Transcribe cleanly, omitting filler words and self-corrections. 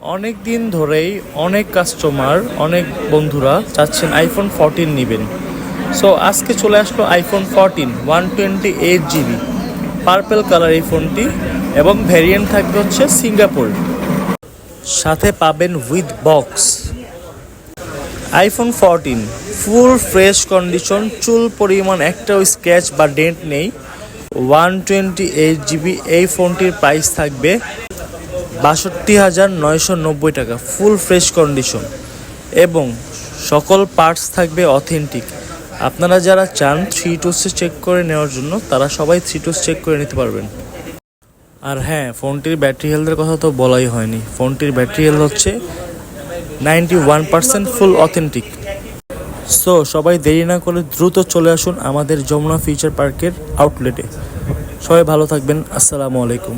অনেক দিন ধরেই অনেক কাস্টমার অনেক বন্ধুরা চাচ্ছেন আইফোন 14 নেবেন। সো আজকে চলে আসলো আইফোন 14 128GB পার্পেল কালার এই ফোনটি, এবং ভ্যারিয়েন্ট থাকবে হচ্ছে সিঙ্গাপুর। সাথে পাবেন with box. IPhone 14 full fresh condition, চুল পরিমাণ একটাও স্ক্র্যাচ বা ডেন্ট নেই। 128GB এই ফোনটির প্রাইস থাকবে 62,990 টাকা, ফুল ফ্রেশ কন্ডিশন এবং সকল পার্টস থাকবে অথেন্টিক। আপনারা যারা চান 3 চেক করে নেওয়ার জন্য, তারা সবাই 3 চেক করে নিতে পারবেন। আর হ্যাঁ, ফোনটির ব্যাটারি হেলথের কথা তো বলাই হয়নি। ফোনটির ব্যাটারি হেলথ হচ্ছে 91% ফুল অথেন্টিক। সো সবাই দেরি না করে দ্রুত চলে আসুন আমাদের যমুনা ফিউচার পার্কের আউটলেটে। সবাই ভালো থাকবেন। আসসালামু আলাইকুম।